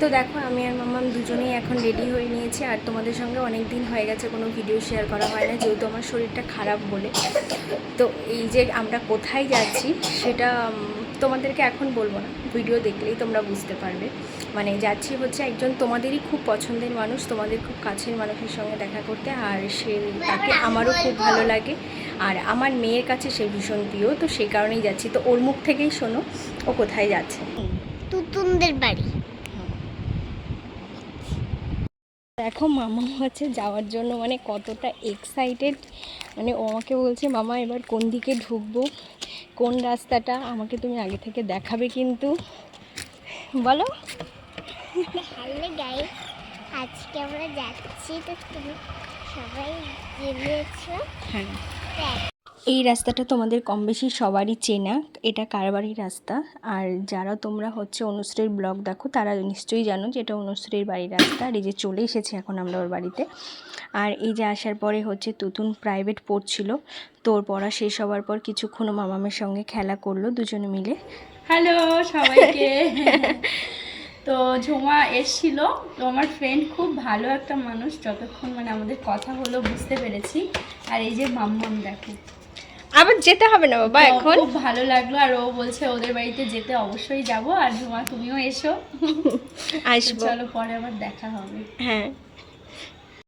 তো দেখো আমি আর মাম্মাম দুজনেই এখন রেডি হয়ে নিয়েছি, আর তোমাদের সঙ্গে অনেক দিন হয়ে গেছে কোনো ভিডিও শেয়ার করা হয় না, যেহেতু আমার শরীরটা খারাপ বলে। তো এই যে আমরা কোথায় যাচ্ছি সেটা তোমাদেরকে এখন বলবো না, ভিডিও দেখলেই তোমরা বুঝতে পারবে। মানে যাচ্ছি হচ্ছে একজন তোমাদেরই খুব পছন্দের মানুষ, তোমাদের খুব কাছের মানুষের সঙ্গে দেখা করতে, আর সে তাকে আমারও খুব ভালো লাগে, আর আমার মেয়ের কাছে সে ভীষণ প্রিয়, তো সেই কারণেই যাচ্ছি। তো ওর মুখ থেকেই শোনো ও কোথায় যাচ্ছে। তুতুনদের বাড়ি। দেখো মামা হচ্ছে যাওয়ার জন্য মানে কতটা এক্সাইটেড। মানে ও আমাকে বলছে মামা এবার কোন দিকে ঢুকবো, কোন রাস্তাটা আমাকে তুমি আগে থেকে দেখাবে কিন্তু, বলো। হ্যালো গাইস, আজকে আমরা যাচ্ছি, তো তুমি সবাই জেনেছো। হ্যাঁ, এই রাস্তাটা তোমাদের কম বেশি সবারই চেনা, এটা কারবারি রাস্তা। আর যারা তোমরা হচ্ছে অনুশ্রীর ব্লগ দেখো তারা নিশ্চয়ই জানো যে এটা অনুশ্রীর বাড়ির রাস্তা। আর এই যে চলে এসেছি এখন আমরা ওর বাড়িতে। আর এই যে আসার পরে হচ্ছে তুতুন প্রাইভেট পড়ছিল, তোর পড়া শেষ হওয়ার পর কিছুক্ষণ মামামের সঙ্গে খেলা করলো দুজনে মিলে। হ্যালো সবাইকে। তো ঝুমা এসছিল, তো আমার ফ্রেন্ড খুব ভালো একটা মানুষ, যতক্ষণ মানে আমাদের কথা হলো বুঝতে পেরেছি। আর এই যে মাম্মাম দেখো, আবার যেতে হবে না বাবা এখন, খুব ভালো লাগলো। আর ও বলছে ওদের বাড়িতে যেতে অবশ্যই যাব। আর ঝুমা তুমিও এসো। আসবো, চলো পরে আবার দেখা হবে। হ্যাঁ।